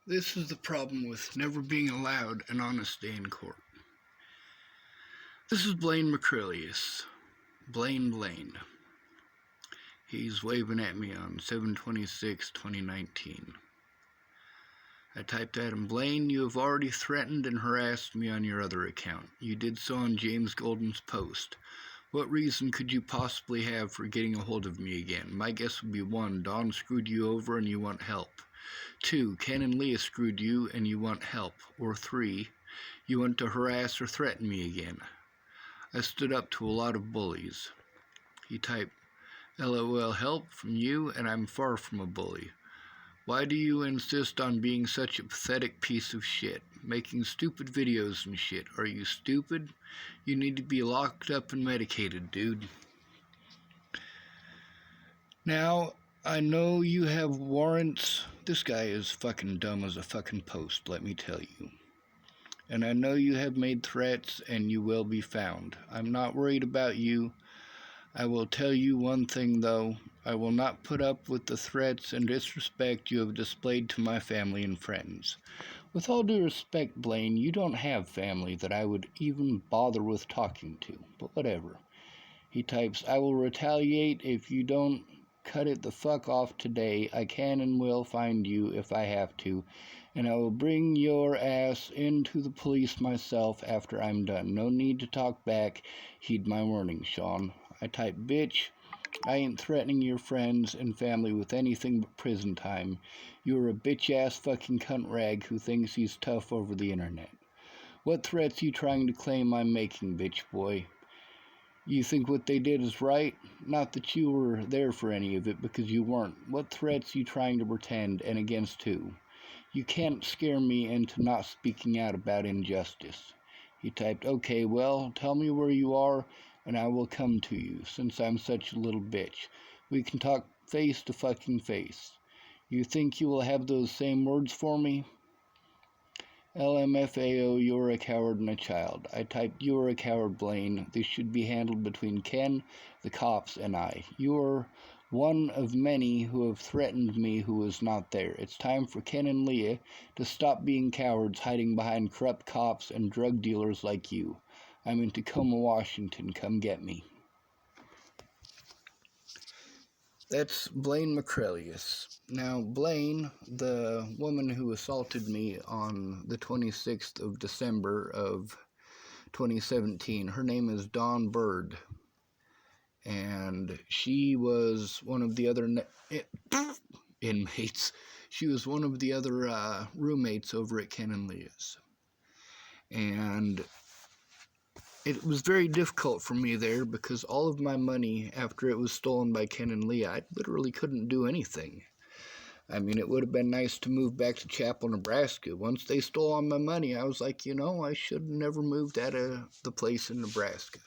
This is the problem with never being allowed an honest day in court. This is Blaine Macrelius. Blaine. He's waving at me on 7/26/2019. I typed at him, Blaine, you have already threatened and harassed me on your other account. You did so on James Golden's post. What reason could you possibly have for getting a hold of me again? My guess would be 1. Dawn screwed you over and you want help. 2. Ken and Leah screwed you and you want help. Or 3. You want to harass or threaten me again. I stood up to a lot of bullies. He typed, LOL help from you, and I'm far from a bully. Why do you insist on being such a pathetic piece of shit? Making stupid videos and shit. Are you stupid? You need to be locked up and medicated, dude. Now, I know you have warrants. This guy is fucking dumb as a fucking post, let me tell you. And I know you have made threats and you will be found. I'm not worried about you. I will tell you one thing, though. I will not put up with the threats and disrespect you have displayed to my family and friends. With all due respect, Blaine, you don't have family that I would even bother with talking to, but whatever. He types, I will retaliate if you don't cut it the fuck off today. I can and will find you if I have to, and I will bring your ass into the police myself after I'm done. No need to talk back. Heed my warning, Sean. I type, bitch, I ain't threatening your friends and family with anything but prison time. You're a bitch-ass fucking cunt rag who thinks he's tough over the internet. What threats you trying to claim I'm making, bitch boy? You think what they did is right? Not that you were there for any of it, because you weren't. What threats you trying to pretend, and against who? You can't scare me into not speaking out about injustice. He typed, okay, well, tell me where you are, and I will come to you, since I'm such a little bitch. We can talk face to fucking face. You think you will have those same words for me? LMFAO, you're a coward and a child. I typed, you're a coward, Blaine. This should be handled between Ken, the cops, and I. You're one of many who have threatened me who was not there. It's time for Ken and Leah to stop being cowards hiding behind corrupt cops and drug dealers like you. I'm in Tacoma, Washington. Come get me. That's Blaine Macrelius. Now, Blaine, the woman who assaulted me on the 26th of December of 2017, her name is Dawn Bird. And she was one of the other inmates. She was one of the other roommates over at Ken and Leah's. And it was very difficult for me there because all of my money, after it was stolen by Ken and Leah, I literally couldn't do anything. I mean, it would have been nice to move back to Chapel, Nebraska. Once they stole all my money, I was like, I should have never moved out of the place in Nebraska.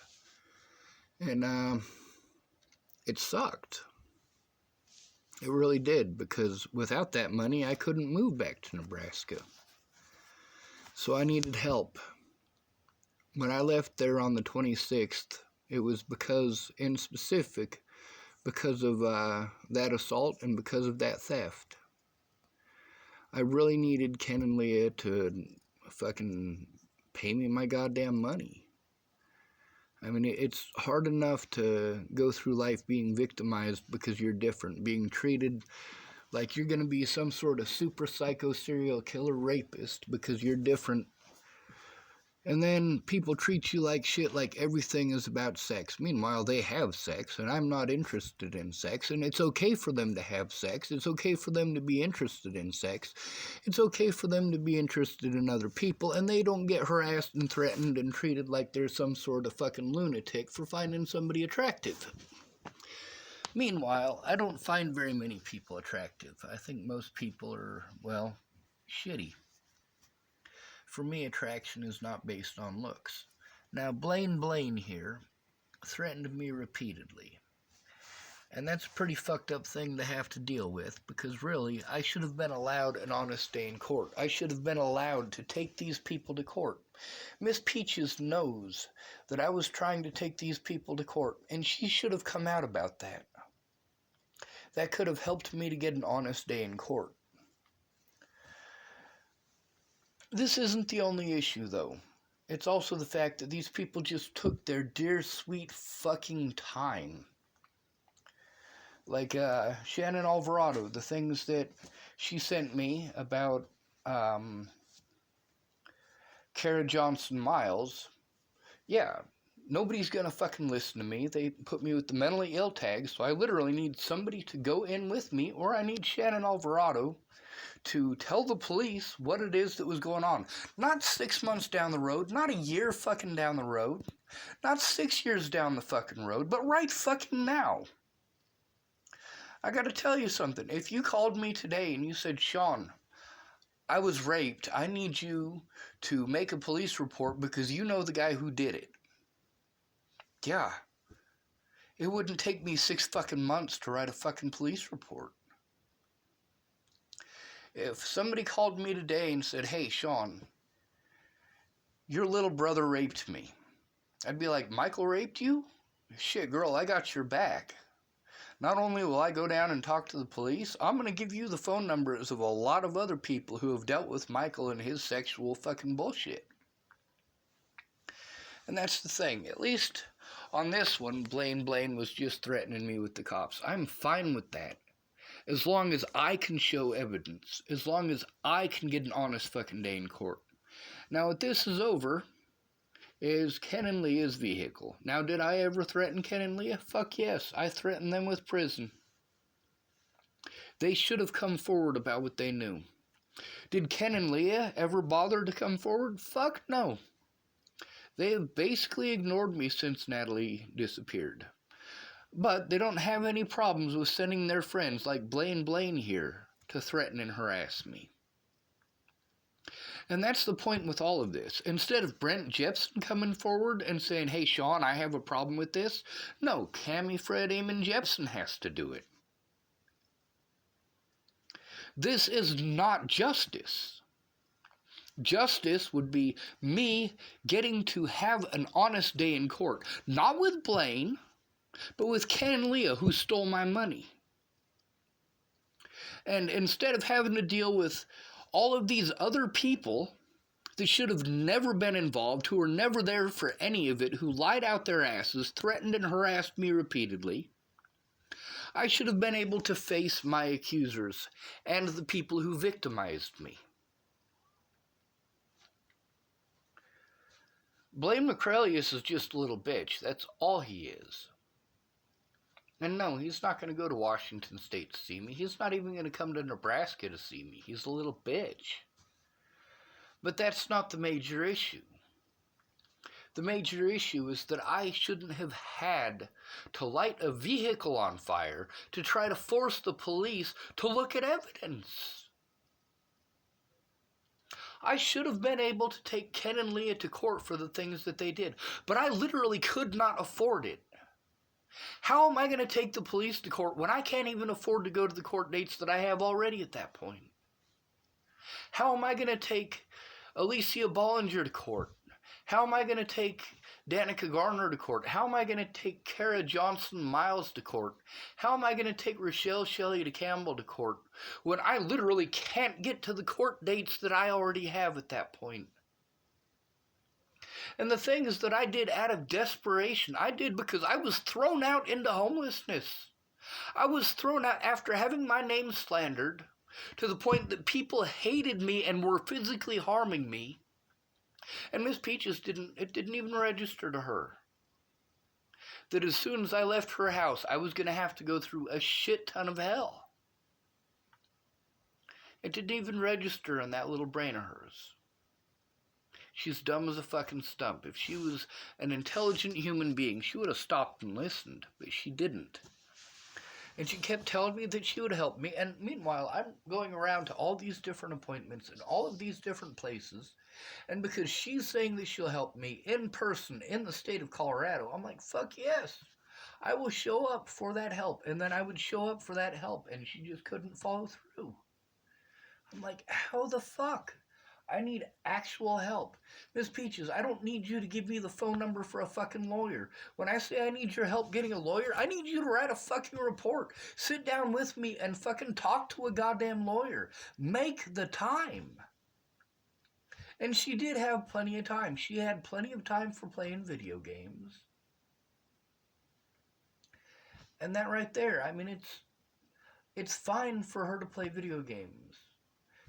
And it sucked. It really did, because without that money, I couldn't move back to Nebraska. So I needed help. When I left there on the 26th, it was because of that assault and because of that theft. I really needed Ken and Leah to fucking pay me my goddamn money. I mean, it's hard enough to go through life being victimized because you're different, being treated like you're going to be some sort of super psycho serial killer rapist because you're different. And then people treat you like shit, like everything is about sex. Meanwhile, they have sex, and I'm not interested in sex, and it's okay for them to have sex. It's okay for them to be interested in sex. It's okay for them to be interested in other people, and they don't get harassed and threatened and treated like they're some sort of fucking lunatic for finding somebody attractive. Meanwhile, I don't find very many people attractive. I think most people are, well, shitty. For me, attraction is not based on looks. Now, Blaine here threatened me repeatedly. And that's a pretty fucked up thing to have to deal with, because really, I should have been allowed an honest day in court. I should have been allowed to take these people to court. Miss Peaches knows that I was trying to take these people to court, and she should have come out about that. That could have helped me to get an honest day in court. This isn't the only issue, though. It's also the fact that these people just took their dear sweet fucking time. Like Shannon Alvarado, the things that she sent me about Kara Johnson Miles. Yeah, nobody's gonna fucking listen to me. They put me with the mentally ill tag, so I literally need somebody to go in with me, or I need Shannon Alvarado to tell the police what it is that was going on. Not 6 months down the road, not a year fucking down the road, not 6 years down the fucking road, but right fucking now. I gotta tell you something. If you called me today and you said, Sean, I was raped, I need you to make a police report because you know the guy who did it. Yeah. It wouldn't take me 6 fucking months to write a fucking police report. If somebody called me today and said, hey, Sean, your little brother raped me, I'd be like, Michael raped you? Shit, girl, I got your back. Not only will I go down and talk to the police, I'm going to give you the phone numbers of a lot of other people who have dealt with Michael and his sexual fucking bullshit. And that's the thing. At least on this one, Blaine was just threatening me with the cops. I'm fine with that. As long as I can show evidence. As long as I can get an honest fucking day in court. Now, what this is over is Ken and Leah's vehicle. Now, did I ever threaten Ken and Leah? Fuck yes. I threatened them with prison. They should have come forward about what they knew. Did Ken and Leah ever bother to come forward? Fuck no. They have basically ignored me since Natalie disappeared. But they don't have any problems with sending their friends like Blaine here to threaten and harass me. And that's the point with all of this. Instead of Brent Jepson coming forward and saying, hey, Sean, I have a problem with this, no, Cammie Fred Eamon Jepson has to do it. This is not justice. Justice would be me getting to have an honest day in court. Not with Blaine, but with Ken and Leah, who stole my money. And instead of having to deal with all of these other people that should have never been involved, who were never there for any of it, who lied out their asses, threatened and harassed me repeatedly, I should have been able to face my accusers and the people who victimized me. Blaine McCrelius is just a little bitch. That's all he is. And no, he's not going to go to Washington State to see me. He's not even going to come to Nebraska to see me. He's a little bitch. But that's not the major issue. The major issue is that I shouldn't have had to light a vehicle on fire to try to force the police to look at evidence. I should have been able to take Ken and Leah to court for the things that they did, but I literally could not afford it. How am I going to take the police to court when I can't even afford to go to the court dates that I have already at that point? How am I going to take Alicia Bollinger to court? How am I going to take Danica Garner to court? How am I going to take Kara Johnson Miles to court? How am I going to take Rochelle Shelley to Campbell to court when I literally can't get to the court dates that I already have at that point? And the thing is that I did out of desperation. I did because I was thrown out into homelessness. I was thrown out after having my name slandered to the point that people hated me and were physically harming me. And Miss Peaches didn't even register to her that as soon as I left her house, I was going to have to go through a shit ton of hell. It didn't even register in that little brain of hers. She's dumb as a fucking stump. If she was an intelligent human being, she would have stopped and listened, but she didn't. And she kept telling me that she would help me, and meanwhile, I'm going around to all these different appointments in all of these different places, and because she's saying that she'll help me in person in the state of Colorado, I'm like, fuck yes, I will show up for that help. And then I would show up for that help, and she just couldn't follow through. I'm like, how the fuck? I need actual help. Miss Peaches, I don't need you to give me the phone number for a fucking lawyer. When I say I need your help getting a lawyer, I need you to write a fucking report. Sit down with me and fucking talk to a goddamn lawyer. Make the time. And she did have plenty of time. She had plenty of time for playing video games. And that right there, I mean, it's fine for her to play video games.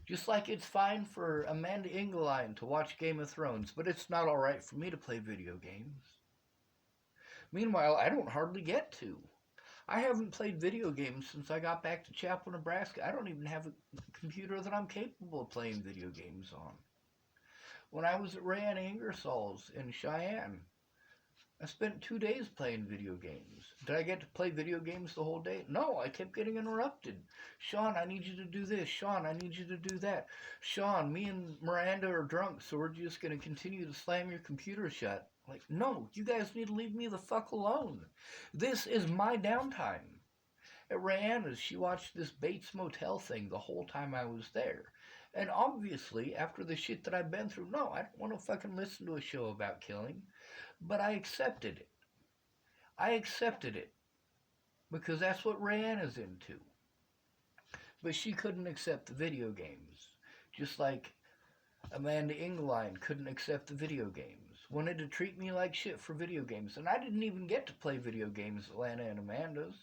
Just like it's fine for Amanda Ingelein to watch Game of Thrones, but it's not alright for me to play video games. Meanwhile, I don't hardly get to. I haven't played video games since I got back to Chapel, Nebraska. I don't even have a computer that I'm capable of playing video games on. When I was at Rayanne Ingersoll's in Cheyenne, I spent 2 days playing video games. Did I get to play video games the whole day? No, I kept getting interrupted. Sean, I need you to do this. Sean, I need you to do that. Sean, me and Miranda are drunk, so we're just going to continue to slam your computer shut. Like, no, you guys need to leave me the fuck alone. This is my downtime. At Rayanne's, she watched this Bates Motel thing the whole time I was there. And obviously, after the shit that I've been through, no, I don't want to fucking listen to a show about killing. But I accepted it. I accepted it. Because that's what Rayanne is into. But she couldn't accept the video games. Just like Amanda Ingelein couldn't accept the video games. Wanted to treat me like shit for video games. And I didn't even get to play video games at Lana and Amanda's.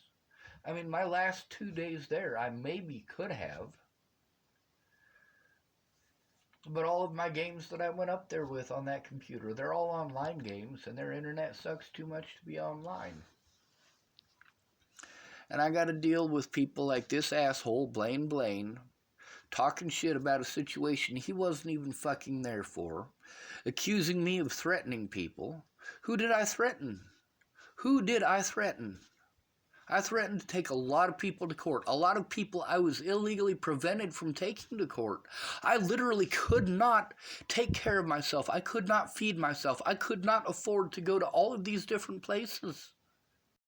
I mean, my last 2 days there, I maybe could have. But all of my games that I went up there with on that computer, they're all online games, and their internet sucks too much to be online. And I got to deal with people like this asshole, Blaine, talking shit about a situation he wasn't even fucking there for, accusing me of threatening people. Who did I threaten? Who did I threaten? I threatened to take a lot of people to court. A lot of people I was illegally prevented from taking to court. I literally could not take care of myself. I could not feed myself. I could not afford to go to all of these different places.